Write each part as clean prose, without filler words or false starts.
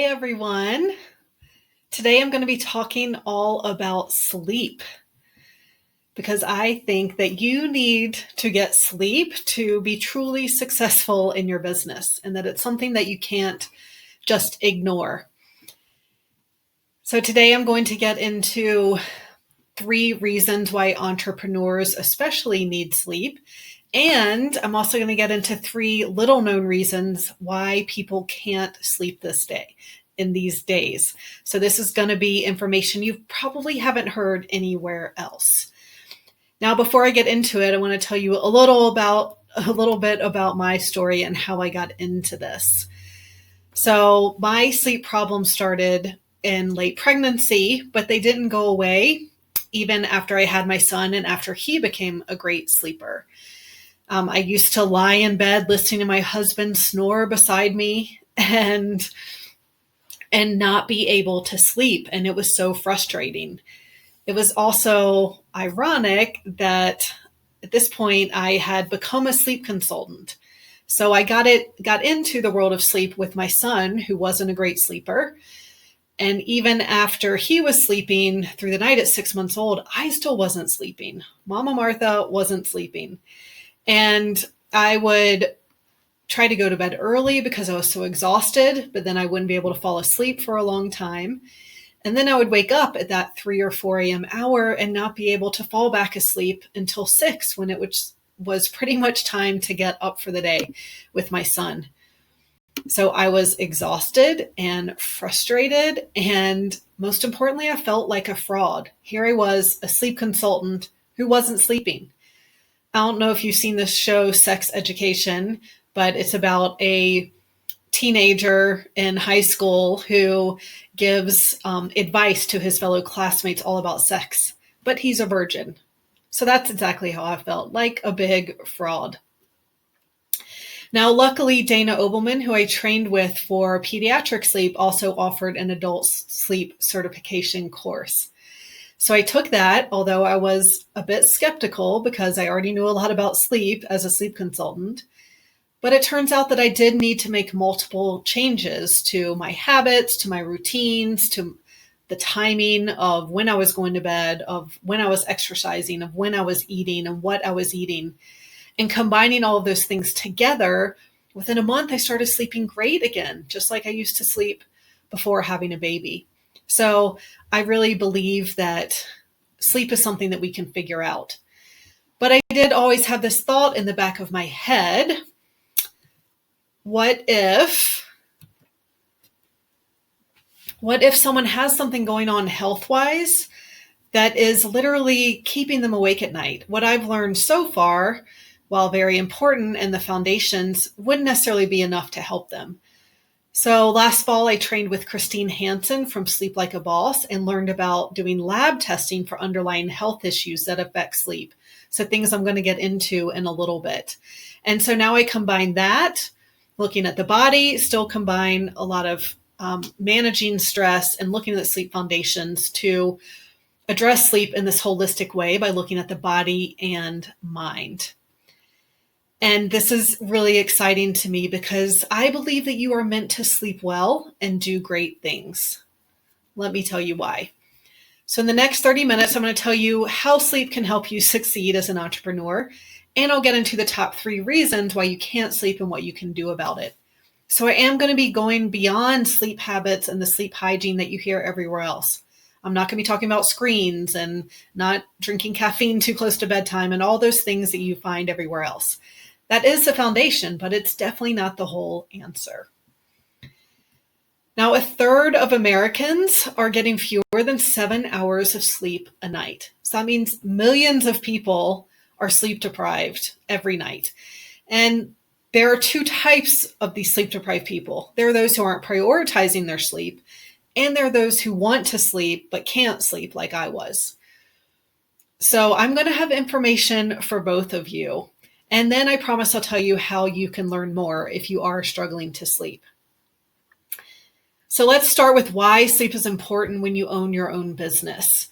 Hey everyone. Today I'm going to be talking all about sleep because I think that you need to get sleep to be truly successful in your business and that it's something that you can't just ignore. So today I'm going to get into 3 reasons why entrepreneurs especially need sleep. And I'm also going to get into 3 little known reasons why people can't sleep in these days. So this is going to be information you probably haven't heard anywhere else. Now, before I get into it, I want to tell you a little bit about my story and how I got into this. So my sleep problems started in late pregnancy, but they didn't go away even after I had my son and after he became a great sleeper. I used to lie in bed listening to my husband snore beside me and not be able to sleep. And it was so frustrating. It was also ironic that at this point I had become a sleep consultant. So I got into the world of sleep with my son, who wasn't a great sleeper. And even after he was sleeping through the night at 6 months old, I still wasn't sleeping. Mama Martha wasn't sleeping. And I would try to go to bed early because I was so exhausted, but then I wouldn't be able to fall asleep for a long time. And then I would wake up at that 3 or 4 a.m. hour and not be able to fall back asleep until 6, when it was pretty much time to get up for the day with my son. So I was exhausted and frustrated, and most importantly, I felt like a fraud. Here I was, a sleep consultant who wasn't sleeping. I don't know if you've seen this show, Sex Education, but it's about a teenager in high school who gives advice to his fellow classmates all about sex, but he's a virgin. So that's exactly how I felt, like a big fraud. Now, luckily, Dana Obelman, who I trained with for pediatric sleep, also offered an adult sleep certification course. So I took that, although I was a bit skeptical because I already knew a lot about sleep as a sleep consultant. But it turns out that I did need to make multiple changes to my habits, to my routines, to the timing of when I was going to bed, of when I was exercising, of when I was eating and what I was eating. And combining all of those things together, within a month, I started sleeping great again, just like I used to sleep before having a baby. So I really believe that sleep is something that we can figure out. But I did always have this thought in the back of my head: what if someone has something going on health-wise that is literally keeping them awake at night? What I've learned so far, while very important, and the foundations wouldn't necessarily be enough to help them. So last fall, I trained with Christine Hansen from Sleep Like a Boss and learned about doing lab testing for underlying health issues that affect sleep. So things I'm going to get into in a little bit. And so now I combine that, looking at the body, still combine a lot of managing stress and looking at the sleep foundations to address sleep in this holistic way by looking at the body and mind. And this is really exciting to me because I believe that you are meant to sleep well and do great things. Let me tell you why. So in the next 30 minutes, I'm going to tell you how sleep can help you succeed as an entrepreneur. And I'll get into the top 3 reasons why you can't sleep and what you can do about it. So I am going to be going beyond sleep habits and the sleep hygiene that you hear everywhere else. I'm not going to be talking about screens and not drinking caffeine too close to bedtime and all those things that you find everywhere else. That is the foundation, but it's definitely not the whole answer. Now, 1/3 of Americans are getting fewer than 7 hours of sleep a night. So that means millions of people are sleep deprived every night. And there are 2 types of these sleep deprived people. There are those who aren't prioritizing their sleep, and there are those who want to sleep but can't sleep, like I was. So I'm going to have information for both of you. And then I promise I'll tell you how you can learn more if you are struggling to sleep. So let's start with why sleep is important when you own your own business.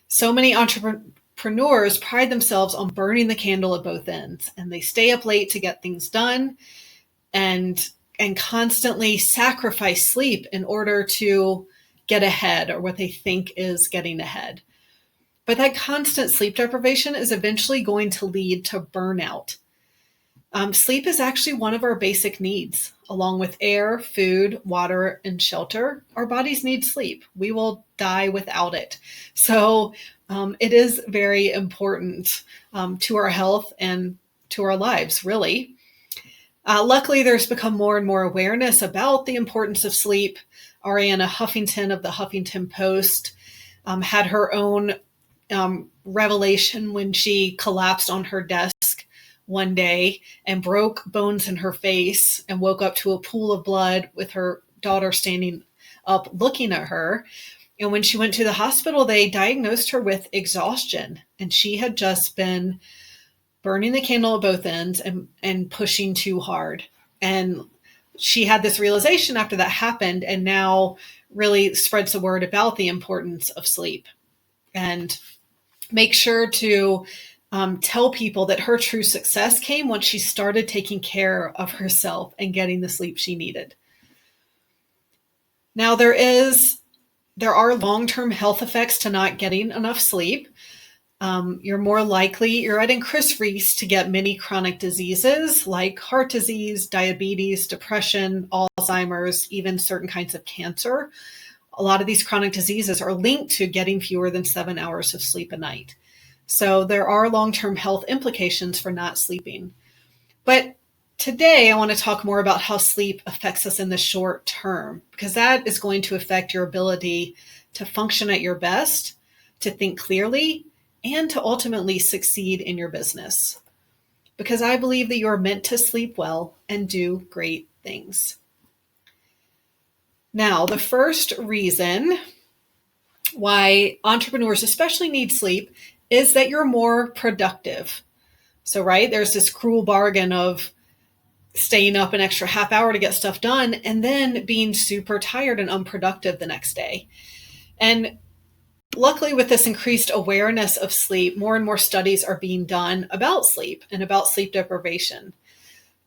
So many entrepreneurs pride themselves on burning the candle at both ends, and they stay up late to get things done. And and constantly sacrifice sleep in order to get ahead, or what they think is getting ahead. But that constant sleep deprivation is eventually going to lead to burnout. Sleep is actually one of our basic needs. Along with air, food, water, and shelter, our bodies need sleep. We will die without it. So it is very important to our health and to our lives, really. Luckily, there's become more and more awareness about the importance of sleep. Arianna Huffington of the Huffington Post had her own revelation when she collapsed on her desk one day and broke bones in her face and woke up to a pool of blood with her daughter standing up looking at her. And when she went to the hospital, they diagnosed her with exhaustion, and she had just been burning the candle at both ends and pushing too hard. And she had this realization after that happened, and now really spreads the word about the importance of sleep. And make sure to tell people that her true success came once she started taking care of herself and getting the sleep she needed. Now, there are long-term health effects to not getting enough sleep. You're at increased risk to get many chronic diseases like heart disease, diabetes, depression, Alzheimer's, even certain kinds of cancer. A lot of these chronic diseases are linked to getting fewer than 7 hours of sleep a night. So there are long-term health implications for not sleeping. But today I want to talk more about how sleep affects us in the short term, because that is going to affect your ability to function at your best, to think clearly, and to ultimately succeed in your business. Because I believe that you're meant to sleep well and do great things. Now, the first reason why entrepreneurs especially need sleep is that you're more productive. So, right, there's this cruel bargain of staying up an extra half hour to get stuff done and then being super tired and unproductive the next day. And luckily, with this increased awareness of sleep, more and more studies are being done about sleep and about sleep deprivation.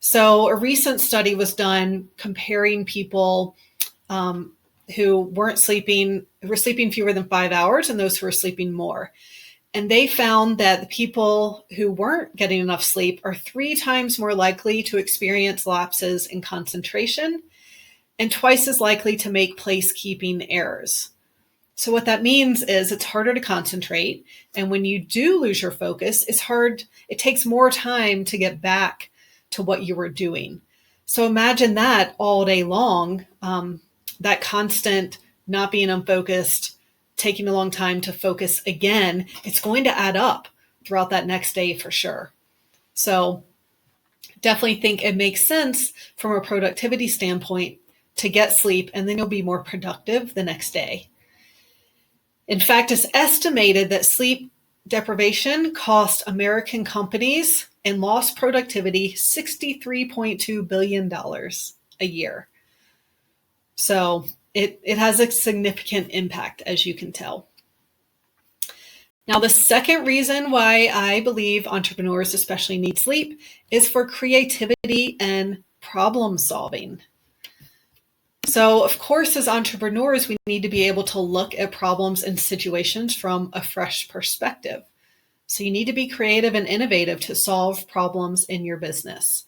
So a recent study was done comparing people who were sleeping fewer than 5 hours and those who were sleeping more. And they found that the people who weren't getting enough sleep are 3 times more likely to experience lapses in concentration and twice as likely to make placekeeping errors. So what that means is it's harder to concentrate. And when you do lose your focus, it takes more time to get back to what you were doing. So imagine that all day long, that constant not being unfocused, taking a long time to focus again, it's going to add up throughout that next day for sure. So definitely think it makes sense from a productivity standpoint to get sleep, and then you'll be more productive the next day. In fact, it's estimated that sleep deprivation cost American companies and lost productivity $63.2 billion a year. So it has a significant impact, as you can tell. Now, the second reason why I believe entrepreneurs especially need sleep is for creativity and problem solving. So, of course, as entrepreneurs, we need to be able to look at problems and situations from a fresh perspective. So you need to be creative and innovative to solve problems in your business.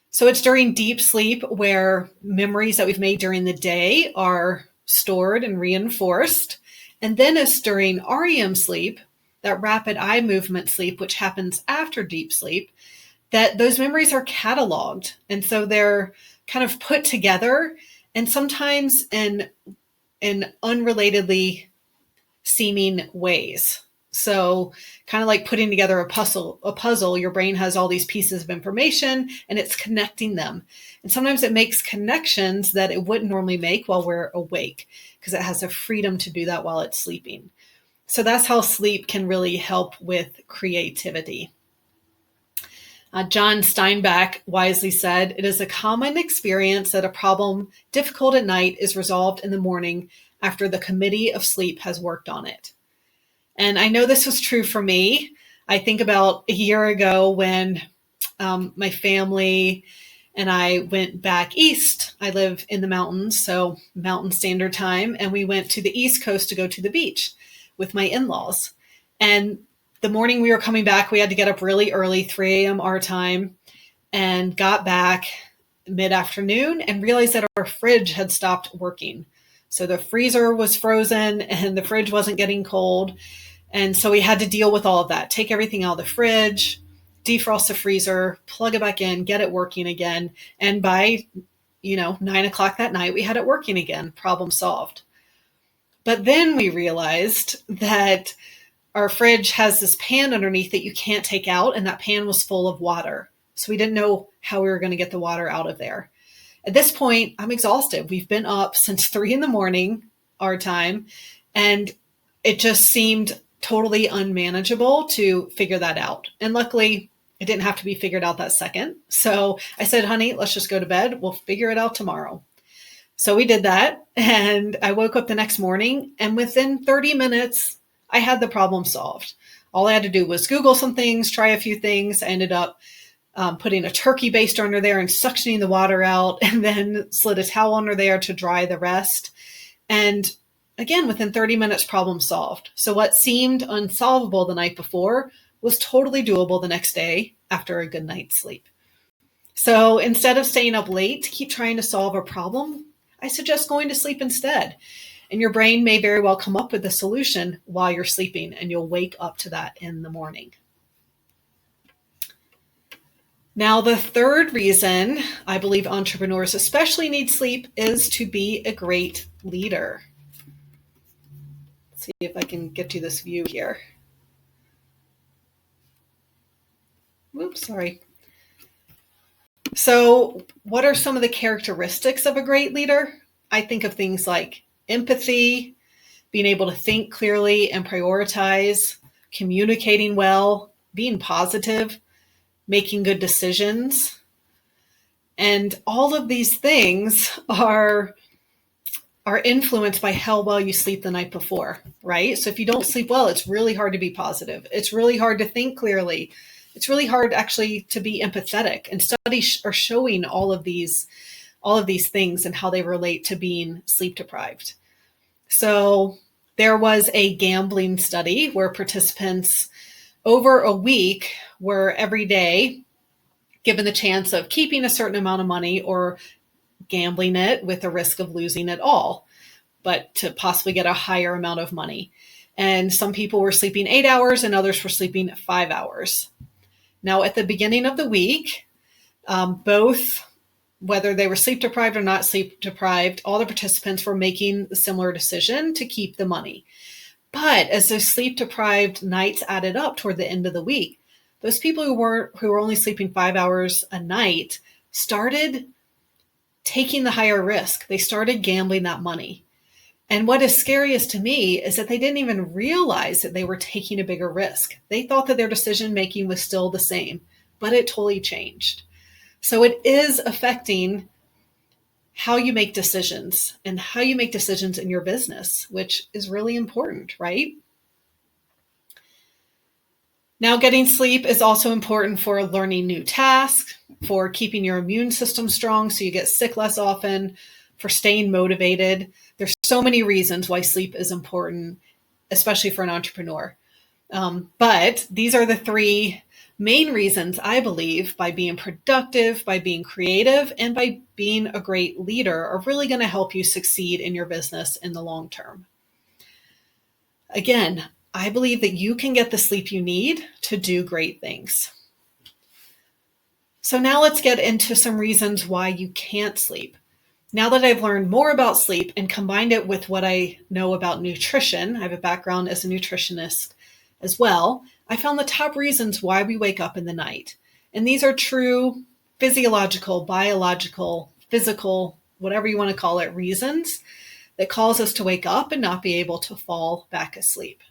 So it's during deep sleep where memories that we've made during the day are stored and reinforced. And then it's during REM sleep, that rapid eye movement sleep, which happens after deep sleep, that those memories are cataloged. And so they're kind of put together, and sometimes in unrelatedly seeming ways. So kind of like putting together a puzzle, your brain has all these pieces of information and it's connecting them. And sometimes it makes connections that it wouldn't normally make while we're awake, because it has the freedom to do that while it's sleeping. So that's how sleep can really help with creativity. John Steinbeck wisely said, "It is a common experience that a problem difficult at night is resolved in the morning after the committee of sleep has worked on it." And I know this was true for me. I think about a year ago when my family and I went back east. I live in the mountains, so Mountain Standard Time, and we went to the East Coast to go to the beach with my in-laws. And the morning we were coming back, we had to get up really early, 3 a.m. our time, and got back mid-afternoon and realized that our fridge had stopped working. So the freezer was frozen and the fridge wasn't getting cold. And so we had to deal with all of that, take everything out of the fridge, defrost the freezer, plug it back in, get it working again. And by, 9 o'clock that night, we had it working again, problem solved. But then we realized that our fridge has this pan underneath that you can't take out, and that pan was full of water. So we didn't know how we were going to get the water out of there. At this point, I'm exhausted. We've been up since 3 a.m. our time, and it just seemed totally unmanageable to figure that out. And luckily, it didn't have to be figured out that second. So I said, honey, let's just go to bed. We'll figure it out tomorrow. So we did that, and I woke up the next morning, and within 30 minutes, I had the problem solved. All I had to do was Google some things, try a few things. I ended up putting a turkey baster under there and suctioning the water out, and then slid a towel under there to dry the rest. And again, within 30 minutes, problem solved. So what seemed unsolvable the night before was totally doable the next day after a good night's sleep. So instead of staying up late to keep trying to solve a problem, I suggest going to sleep instead. And your brain may very well come up with a solution while you're sleeping, and you'll wake up to that in the morning. Now, the third reason I believe entrepreneurs especially need sleep is to be a great leader. Let's see if I can get to this view here. Oops, sorry. So what are some of the characteristics of a great leader? I think of things like empathy, being able to think clearly and prioritize, communicating well, being positive, making good decisions. And all of these things are influenced by how well you sleep the night before, right? So if you don't sleep well, it's really hard to be positive. It's really hard to think clearly. It's really hard actually to be empathetic. And studies are showing all of these things and how they relate to being sleep deprived. So there was a gambling study where participants over a week were every day given the chance of keeping a certain amount of money or gambling it with the risk of losing it all, but to possibly get a higher amount of money. And some people were sleeping 8 hours and others were sleeping 5 hours. Now, at the beginning of the week, both, whether they were sleep deprived or not sleep deprived, all the participants were making a similar decision to keep the money. But as those sleep deprived nights added up toward the end of the week, those people who were only sleeping 5 hours a night started taking the higher risk. They started gambling that money. And what is scariest to me is that they didn't even realize that they were taking a bigger risk. They thought that their decision making was still the same, but it totally changed. So it is affecting how you make decisions and how you make decisions in your business, which is really important, right? Now, getting sleep is also important for learning new tasks, for keeping your immune system strong so you get sick less often, for staying motivated. There's so many reasons why sleep is important, especially for an entrepreneur. But these are the three main reasons I believe by being productive, by being creative, and by being a great leader are really going to help you succeed in your business in the long term. Again, I believe that you can get the sleep you need to do great things. So now let's get into some reasons why you can't sleep. Now that I've learned more about sleep and combined it with what I know about nutrition, I have a background as a nutritionist as well, I found the top reasons why we wake up in the night. And these are true physiological, biological, physical, whatever you want to call it, reasons that cause us to wake up and not be able to fall back asleep.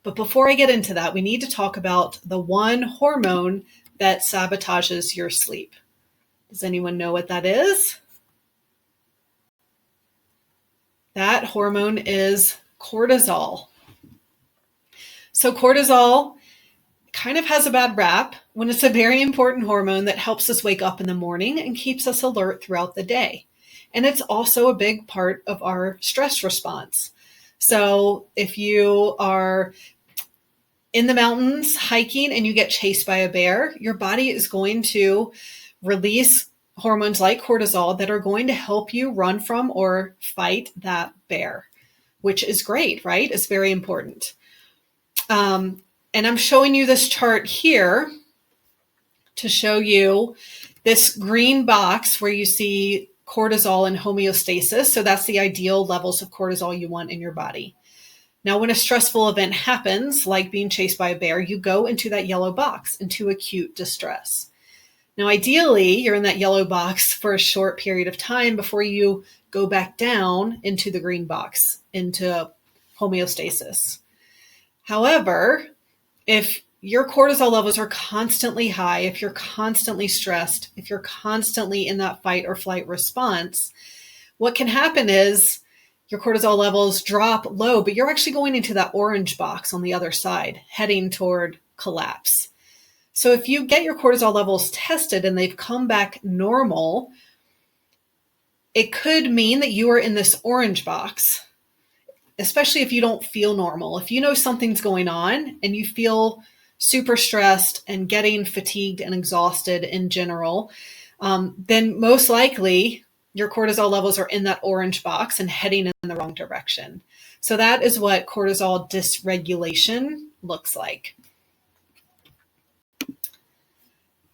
But before I get into that, we need to talk about the one hormone that sabotages your sleep. Does anyone know what that is? That hormone is cortisol. So cortisol kind of has a bad rap when it's a very important hormone that helps us wake up in the morning and keeps us alert throughout the day. And it's also a big part of our stress response. So if you are in the mountains hiking and you get chased by a bear, your body is going to release hormones like cortisol that are going to help you run from or fight that bear, which is great, right? It's very important. And I'm showing you this chart here to show you this green box where you see cortisol and homeostasis. So that's the ideal levels of cortisol you want in your body. Now, when a stressful event happens, like being chased by a bear, you go into that yellow box, into acute distress. Now, ideally, you're in that yellow box for a short period of time before you go back down into the green box, into homeostasis. However, if your cortisol levels are constantly high, if you're constantly stressed, if you're constantly in that fight or flight response, what can happen is your cortisol levels drop low, but you're actually going into that orange box on the other side, heading toward collapse. So if you get your cortisol levels tested and they've come back normal, it could mean that you are in this orange box, especially if you don't feel normal. If you know something's going on and you feel super stressed and getting fatigued and exhausted in general, then most likely your cortisol levels are in that orange box and heading in the wrong direction. So that is what cortisol dysregulation looks like.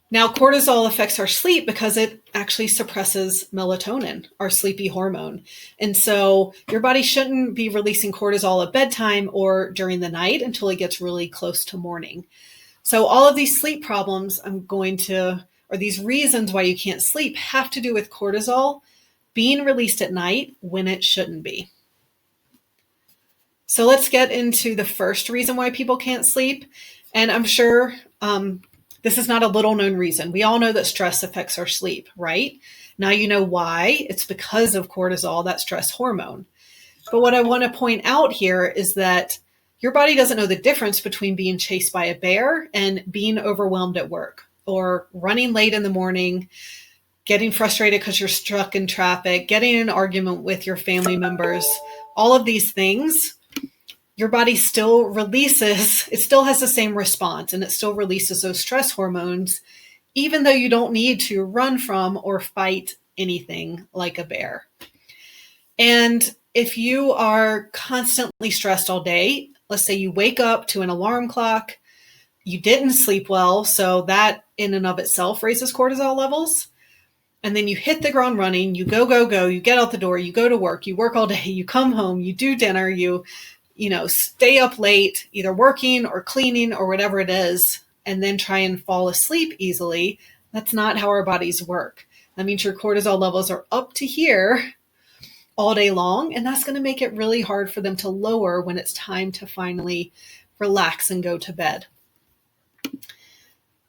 Now, cortisol affects our sleep because it actually suppresses melatonin, our sleepy hormone. And so your body shouldn't be releasing cortisol at bedtime or during the night until it gets really close to morning. So all of these sleep problems or these reasons why you can't sleep have to do with cortisol being released at night when it shouldn't be. So let's get into the first reason why people can't sleep. And I'm sure this is not a little known reason. We all know that stress affects our sleep, right? Now you know why. It's because of cortisol, that stress hormone. But what I want to point out here is that your body doesn't know the difference between being chased by a bear and being overwhelmed at work, or running late in the morning, getting frustrated because you're stuck in traffic, getting in an argument with your family members. All of these things, your body still releases, it still has the same response, and it still releases those stress hormones, even though you don't need to run from or fight anything like a bear. And if you are constantly stressed all day, let's say you wake up to an alarm clock, you didn't sleep well, so that in and of itself raises cortisol levels. And then you hit the ground running, you go, you get out the door, you go to work, you work all day, you come home, you do dinner, you stay up late, either working or cleaning or whatever it is, and then try and fall asleep easily. That's not how our bodies work. That means your cortisol levels are up to here all day long, and that's going to make it really hard for them to lower when it's time to finally relax and go to bed.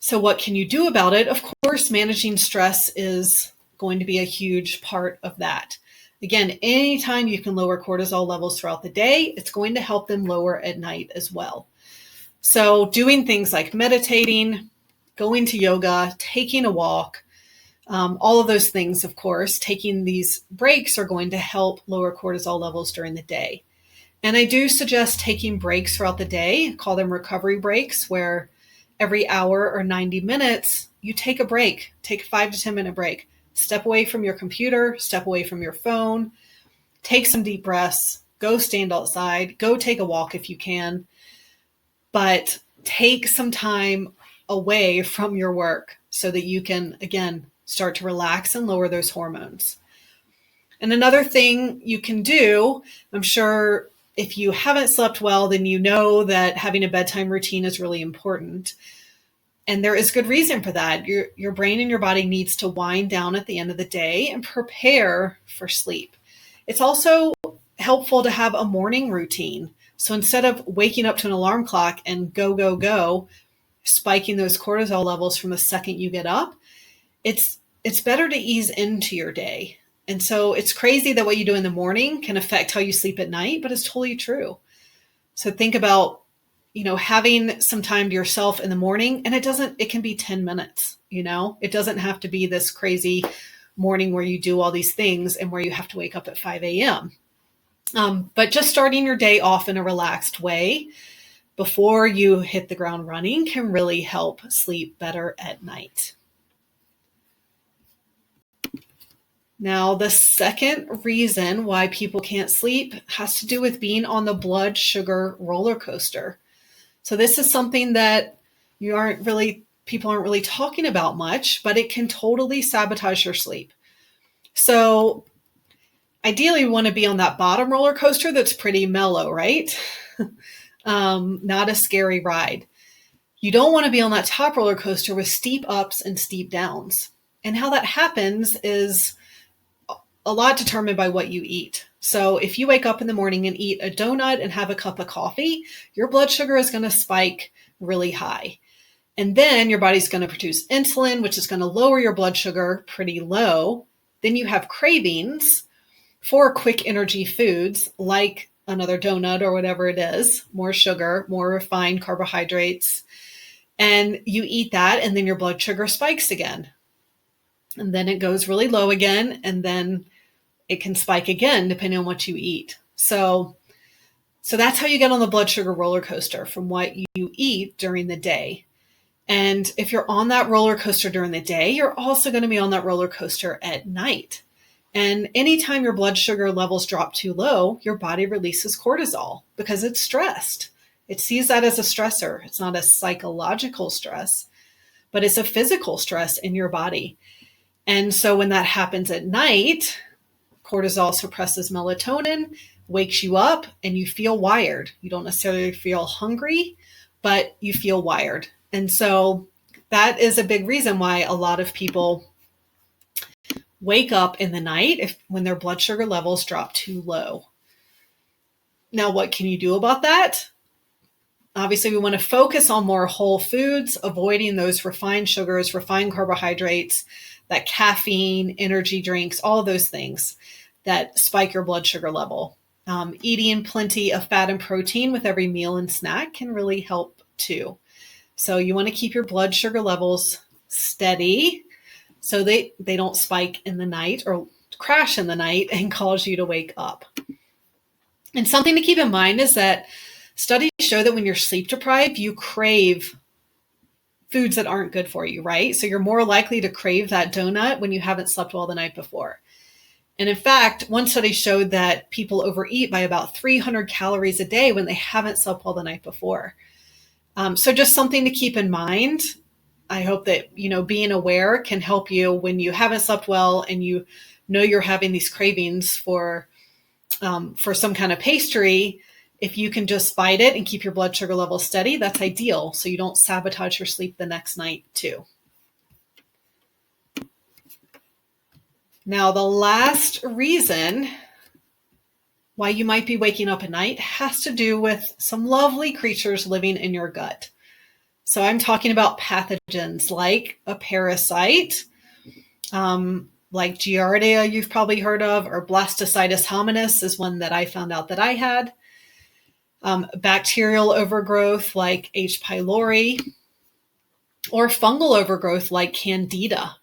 So what can you do about it? Of course, managing stress is going to be a huge part of that. Again, anytime you can lower cortisol levels throughout the day, it's going to help them lower at night as well. So doing things like meditating, going to yoga, taking a walk, all of those things, of course, taking these breaks are going to help lower cortisol levels during the day. And I do suggest taking breaks throughout the day, call them recovery breaks, where every hour or 90 minutes, you take a break, take a 5 to 10 minute break. Step away from your computer, step away from your phone, take some deep breaths, go stand outside, go take a walk if you can, but take some time away from your work so that you can, again, start to relax and lower those hormones. And another thing you can do, I'm sure if you haven't slept well, then you know that having a bedtime routine is really important. And there is good reason for that. Your brain and your body needs to wind down at the end of the day and prepare for sleep. It's also helpful to have a morning routine. So instead of waking up to an alarm clock and go, spiking those cortisol levels from the second you get up, it's better to ease into your day. And so it's crazy that what you do in the morning can affect how you sleep at night, but it's totally true. So think about having some time to yourself in the morning, and it can be 10 minutes, it doesn't have to be this crazy morning where you do all these things and where you have to wake up at 5 a.m. But just starting your day off in a relaxed way before you hit the ground running can really help sleep better at night. Now, the second reason why people can't sleep has to do with being on the blood sugar roller coaster. So this is something that people aren't really talking about much, but it can totally sabotage your sleep. So ideally, we want to be on that bottom roller coaster that's pretty mellow, right? Not a scary ride. You don't want to be on that top roller coaster with steep ups and steep downs. And how that happens is a lot determined by what you eat. So if you wake up in the morning and eat a donut and have a cup of coffee, your blood sugar is going to spike really high. And then your body's going to produce insulin, which is going to lower your blood sugar pretty low. Then you have cravings for quick energy foods like another donut or whatever it is, more sugar, more refined carbohydrates. And you eat that, and then your blood sugar spikes again. And then it goes really low again, and then it can spike again depending on what you eat. So that's how you get on the blood sugar roller coaster, from what you eat during the day. And if you're on that roller coaster during the day, you're also going to be on that roller coaster at night. And anytime your blood sugar levels drop too low, your body releases cortisol because it's stressed. It sees that as a stressor. It's not a psychological stress, but it's a physical stress in your body. And so when that happens at night, cortisol suppresses melatonin, wakes you up, and you feel wired. You don't necessarily feel hungry, but you feel wired. And so that is a big reason why a lot of people wake up in the night when their blood sugar levels drop too low. Now, what can you do about that? Obviously, we want to focus on more whole foods, avoiding those refined sugars, refined carbohydrates, that caffeine, energy drinks, all of those things that spike your blood sugar level. Eating plenty of fat and protein with every meal and snack can really help too. So you want to keep your blood sugar levels steady so they don't spike in the night or crash in the night and cause you to wake up. And something to keep in mind is that studies show that when you're sleep deprived, you crave foods that aren't good for you, right? So you're more likely to crave that donut when you haven't slept well the night before. And in fact, one study showed that people overeat by about 300 calories a day when they haven't slept well the night before. So just something to keep in mind. I hope that, being aware can help you when you haven't slept well and you know you're having these cravings for some kind of pastry. If you can just fight it and keep your blood sugar level steady, that's ideal. So you don't sabotage your sleep the next night too. Now, the last reason why you might be waking up at night has to do with some lovely creatures living in your gut. So I'm talking about pathogens like a parasite, like Giardia you've probably heard of, or Blastocitis hominis is one that I found out that I had. Bacterial overgrowth like H. pylori, or fungal overgrowth like Candida.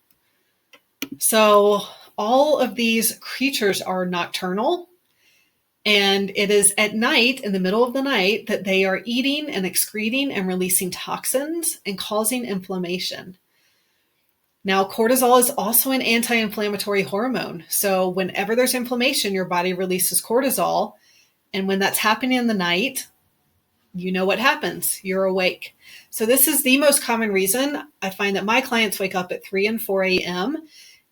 So all of these creatures are nocturnal, and it is at night, in the middle of the night, that they are eating and excreting and releasing toxins and causing inflammation. Now, cortisol is also an anti-inflammatory hormone. So whenever there's inflammation, your body releases cortisol. And when that's happening in the night, you know what happens. You're awake. So this is the most common reason I find that my clients wake up at 3 and 4 a.m.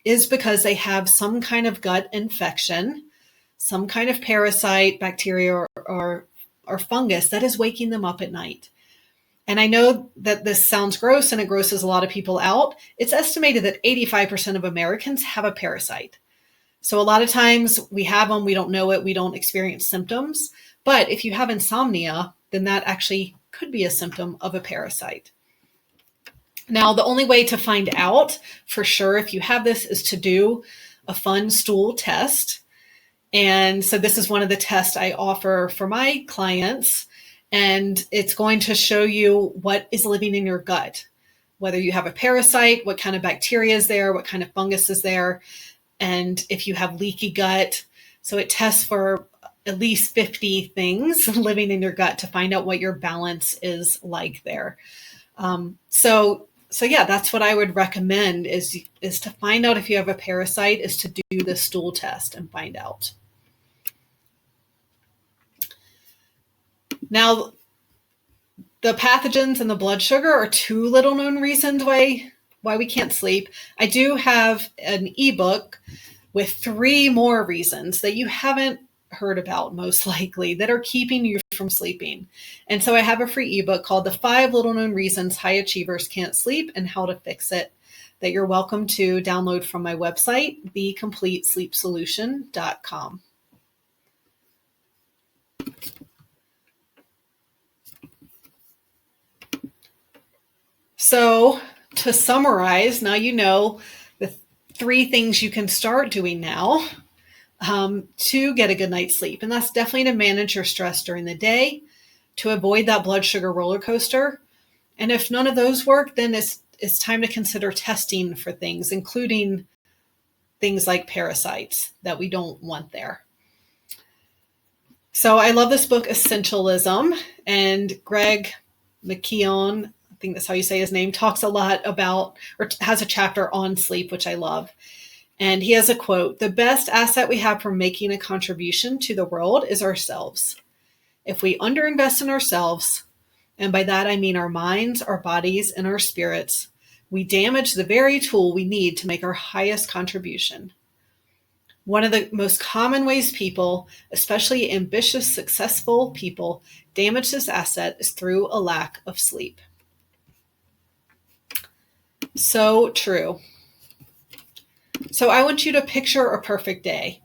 is because they have some kind of gut infection, some kind of parasite, bacteria, or fungus that is waking them up at night. And I know that this sounds gross and it grosses a lot of people out. It's estimated that 85% of Americans have a parasite. So a lot of times we have them, we don't know it, we don't experience symptoms. But if you have insomnia, then that actually could be a symptom of a parasite. Now, the only way to find out for sure if you have this is to do a fun stool test. And so this is one of the tests I offer for my clients. And it's going to show you what is living in your gut, whether you have a parasite, what kind of bacteria is there, what kind of fungus is there, and if you have leaky gut. So it tests for at least 50 things living in your gut to find out what your balance is like there. So yeah, that's what I would recommend is to find out if you have a parasite, is to do the stool test and find out. Now, the pathogens and the blood sugar are two little known reasons why we can't sleep. I do have an ebook with 3 more reasons that you haven't heard about, most likely, that are keeping you from sleeping. And so I have a free ebook called The 5 Little Known Reasons High Achievers Can't Sleep and How to Fix It, that you're welcome to download from my website, thecompletesleepsolution.com. So to summarize, now you know the 3 things you can start doing now to get a good night's sleep. And that's definitely to manage your stress during the day, to avoid that blood sugar roller coaster. And if none of those work, then it's time to consider testing for things, including things like parasites that we don't want there. So I love this book, Essentialism, and Greg McKeown, I think that's how you say his name, talks a lot about, or has a chapter on sleep, which I love. And he has a quote: "The best asset we have for making a contribution to the world is ourselves. If we underinvest in ourselves, and by that I mean our minds, our bodies, and our spirits, we damage the very tool we need to make our highest contribution." One of the most common ways people, especially ambitious, successful people, damage this asset is through a lack of sleep. So true. So I want you to picture a perfect day.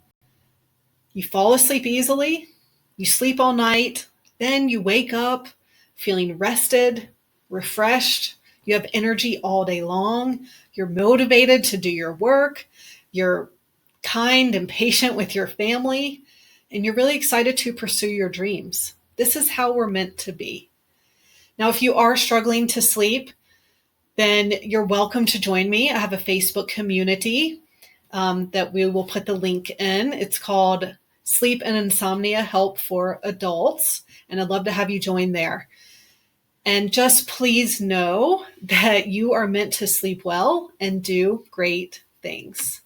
You fall asleep easily, you sleep all night, then you wake up feeling rested, refreshed, you have energy all day long, you're motivated to do your work, you're kind and patient with your family, and you're really excited to pursue your dreams. This is how we're meant to be. Now, if you are struggling to sleep, then you're welcome to join me. I have a Facebook community that we will put the link in. It's called Sleep and Insomnia Help for Adults, and I'd love to have you join there. And just please know that you are meant to sleep well and do great things.